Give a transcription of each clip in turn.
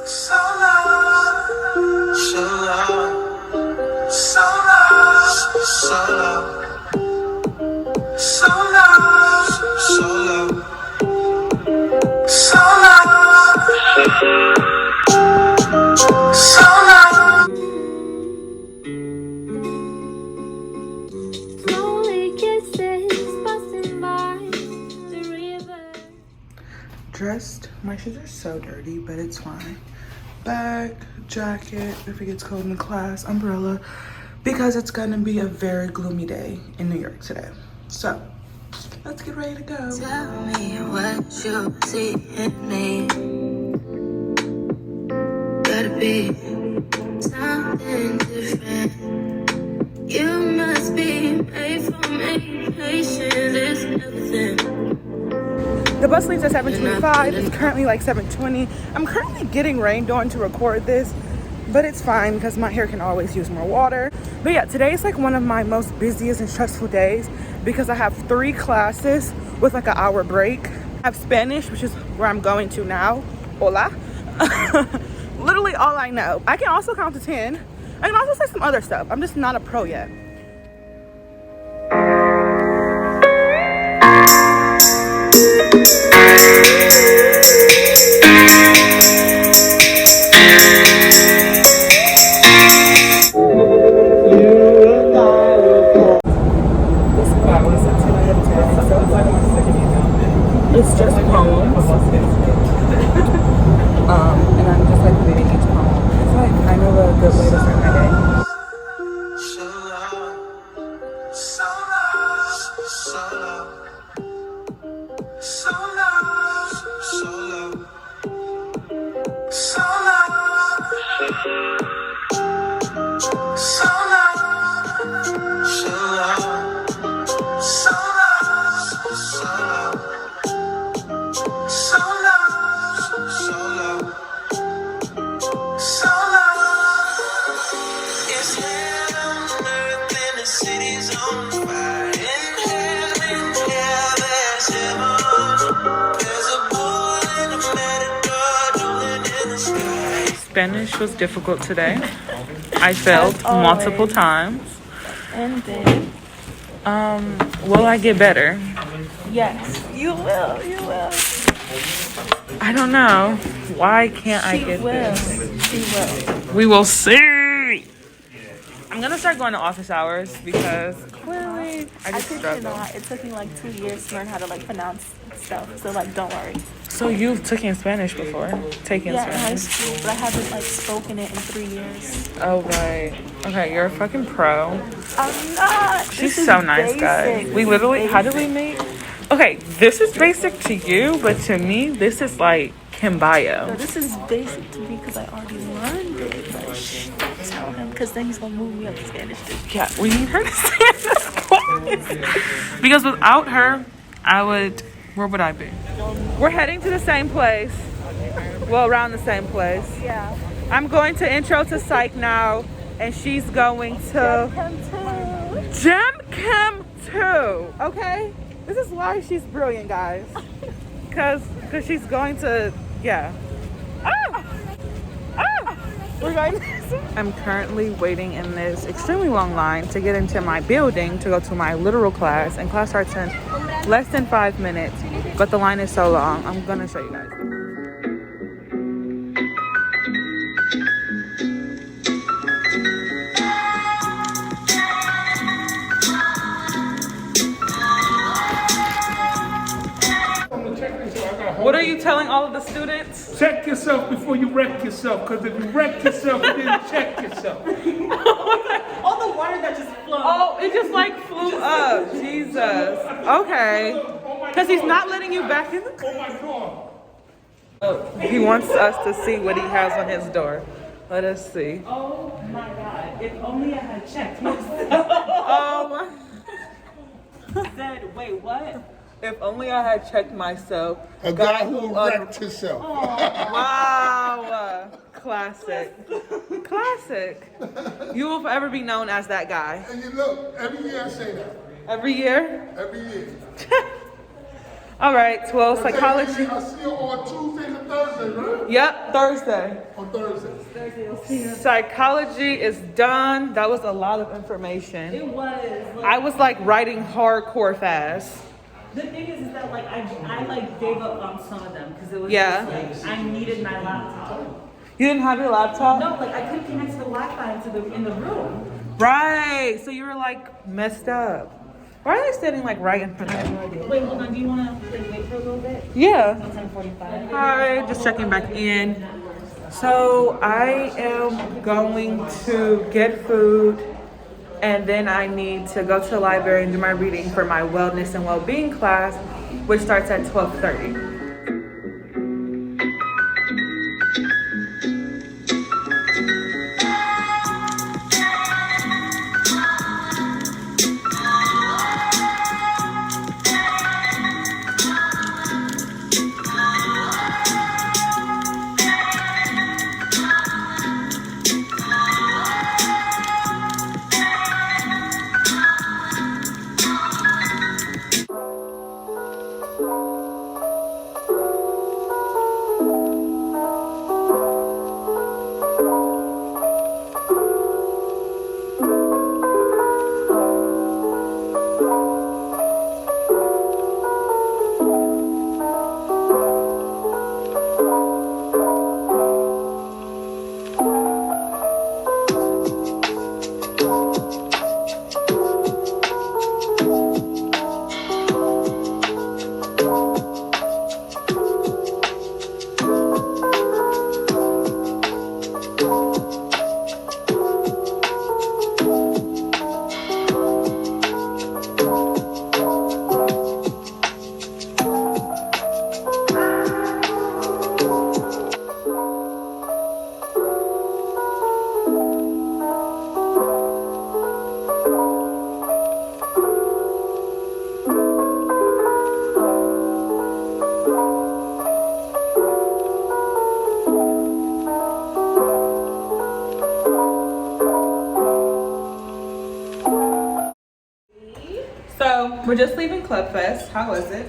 So long, so long, so long, so long, so long, so long, so long, so long. Slowly kisses passing by the river. Dressed, my shoes are so dirty, but it's fine. Bag, jacket, if it gets cold in the class, umbrella, because it's gonna be a very gloomy day in New York today. So, let's get ready to go. Tell me what you see in me. Gotta be something different. You must be made for me. Patience is everything. The bus leaves at 7:25. It's currently like 7:20. I'm currently getting rained on to record this, but it's fine because my hair can always use more water. But yeah, today is like one of my most busiest and stressful days because I have 3 classes with like an hour break. I have Spanish, which is where I'm going to now. Hola. Literally all I know. I can also count to 10. I can also say some other stuff. I'm just not a pro yet. It's just poems. And I'm just like reading each poem. It's like kind of a good way to start my day. So long, so long, so long, so long, so long, so long, so long, so long, so long. So long, so long, so long. It's hell on earth and the city's on fire. In heaven, yeah, there's heaven. There's a bull and a matador dueling in the sky. Spanish was difficult today. I failed multiple times. And then, Will I get better? yes, you will, you will. I don't know. Why can't I get this? She will. We will see. I'm gonna start going to office hours because clearly I I just kid you struggle. not, it took me like 2 years to learn how to like pronounce stuff, so like don't worry. So you've taken Spanish before? Taken Yeah, in high Spanish? school, but I haven't like spoken it in 3 years. Oh right. Okay, you're a fucking pro. I'm not. She's This so is nice, guys. basic. We This literally, is how did we basic. meet? Okay, this is basic to you, but to me, this is like No, Kimbayo. this is basic to me because I already learned it. But shh, don't tell him because then he's gonna move me up to Spanish too. Yeah, we need her to stay in this class. Because without her, where would I be? We're heading to the same place. Well, around the same place. Yeah. I'm going to intro to psych now, and she's going to Gem Chem 2. Okay? This is why she's brilliant, guys. Because she's going to, yeah. We're going I'm currently waiting in this extremely long line to get into my building to go to my literal class, and class starts in less than 5 minutes, but the line is so long. I'm gonna show you guys. What are you telling all of the students? Check yourself before you wreck yourself, because if you wreck yourself, you didn't check yourself. All the water that just flowed. Oh, it just like flew up. Jesus. Okay. Because he's not letting you back in the car. Oh my God. He wants us to see what he has on his door. Let us see. Oh my God. If only I had checked myself. Oh my. Said, wait, what? If only I had checked myself. A guy who wrecked himself. Wow. Classic. Classic. You will forever be known as that guy. And you look, every year I say that. Every year? Every year. All right, well, psychology. I see you on Tuesdays and Thursday, right? Yep, Thursday. On Thursday. Psychology is done. That was a lot of information. It was. Like, I was like writing hardcore fast. the thing is that like I like gave up on some of them because it was Yeah. just like I needed my laptop. You didn't have your laptop? No, like I couldn't connect to the Wi-Fi in the room. Right. So you were like messed up. Why are they standing like right in front of me? Wait, hold on. Do you want to like, wait for a little bit? Yeah. 10:45. Hi, just checking back in. So I am going to get food and then I need to go to the library and do my reading for my wellness and well-being class, which starts at 12:30. So we're just leaving Club Fest. How was it?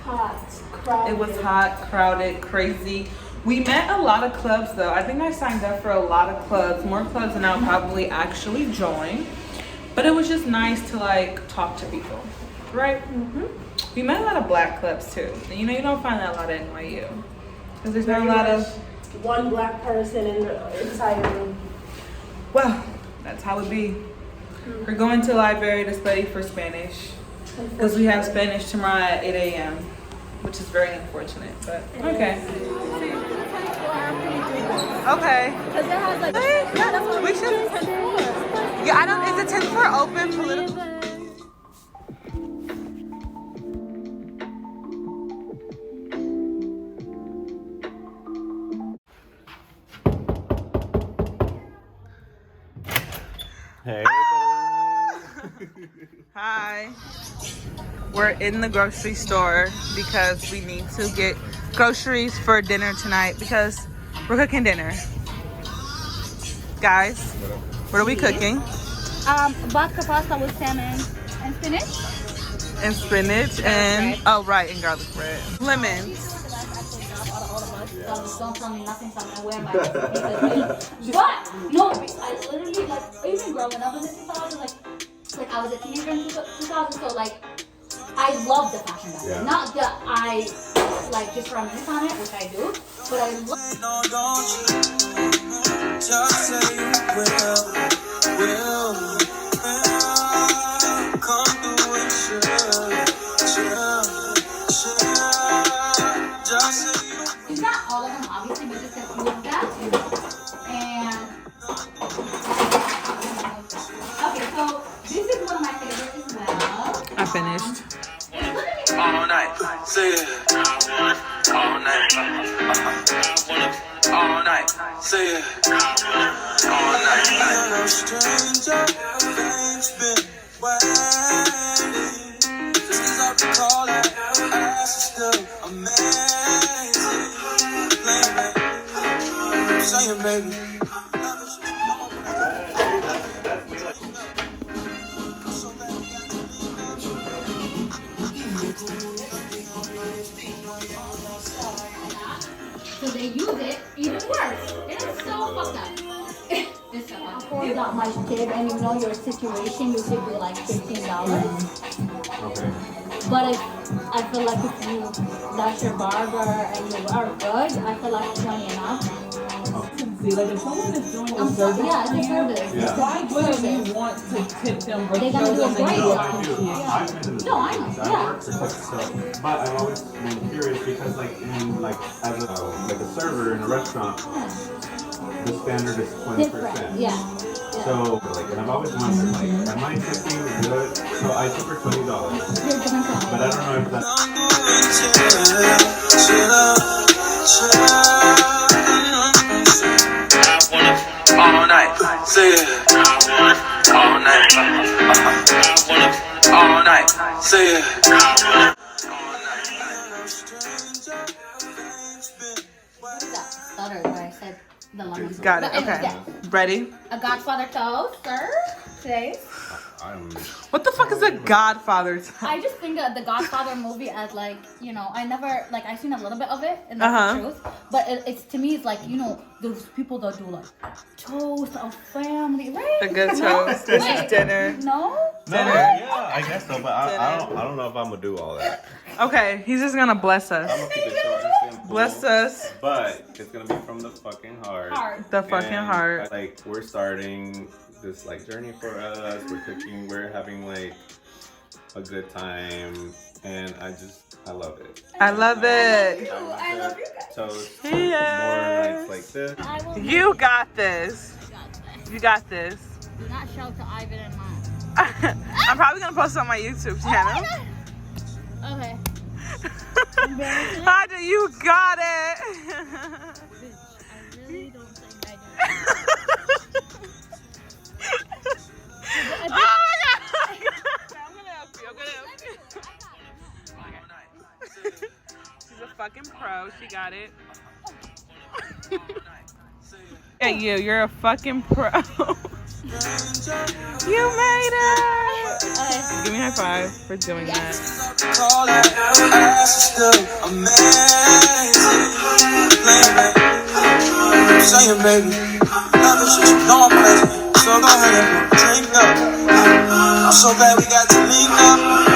Hot, crowded. It was hot, crowded, crazy. We met a lot of clubs though. I think I signed up for a lot of clubs, more clubs than I'll probably actually join. But it was just nice to like talk to people, right? We met a lot of black clubs too. And you know, you don't find that a lot at NYU. Because there's not a lot of, one black person in the entire room. well, that's how it be. We're going to the library to study for Spanish. Because we have Spanish tomorrow at 8 a.m. Which is very unfortunate, but okay. Okay. Because it has like, We should. Yeah, I don't. Is the 10th floor open political? Hey, Hi. We're in the grocery store because we need to get groceries for dinner tonight because we're cooking dinner. Guys, what are we cooking? vodka pasta with salmon and spinach. And spinach and, oh right, and garlic bread. Lemons. Don't tell me nothing, so I'm gonna wear my But no, I literally like even growing up in the 2000s, like I was a teenager in 2000, so like I love the fashion back then. Not that I like just reminisce on it, which I do, but I love. No, don't you just say you will. Come through and chill. Just say you. It's not all of them, obviously, but just a few of them. And okay, so this is one of my favorites as well. I finished. All night, say it. All night, all night, say it. All night, no stranger, things been waiting. Just 'cause I recall that ass is still amazing. Baby, say it, baby. they use it even worse. It is so fucked up. It's so fucked up. You got my tip and you know your situation, you should be like $15. Okay. But if I feel like if that's your barber and you are good, I feel like 20 and up. See, like if someone is doing a Yeah, service, it's a service. Yeah. why wouldn't you want to tip them or They're show gonna do a them that great you No, job. I do. appreciate? I've been in the No, I know, I yeah. work for tips, so, but I've always been curious because, like, in like as a server in a restaurant, the standard is 20%. Different, yeah. So, like, and I've always wondered, like, am I tipping good? So I tip her $20, You're different but I don't know if that's. All night, say it. All night, all night, say it. What is that? Stutter where I said the lemon. Got it. But anyways, Okay. yeah. Ready? A Godfather toast, sir. Today. What the fuck is a Godfather? I just think of the Godfather movie as like, you know, I never like I've seen a little bit of it and Uh-huh. that's the truth. But it's to me it's like, you know, those people that do like toast of family, right? A good No? toast. This Wait, is dinner. No? No, yeah, I guess so, but I don't know if I'm gonna do all that. Okay, he's just gonna bless I'm us. gonna keep it short and simple. Bless us. But it's gonna be from the fucking heart. Hard. The fucking And, heart. Like, we're starting this like journey for us. We're cooking. We're having like a good time, and I love it. I love it. I love you guys. Toast. Yes. More nights like this. I will You got this. You got this. do not shout to Ivan and mine. I'm probably gonna post it on my YouTube channel. Okay. How do you got it? I really don't think I do. Oh my god! I'm gonna help you. I'm gonna help you. She's a fucking pro. She got it. Yeah, you're a fucking pro. You made it! Give me a high five for doing that. Call that ass is still amazing. I'm saying, baby, love is just, you know I'm crazy. So go ahead and drink up. I'm so glad we got to link up.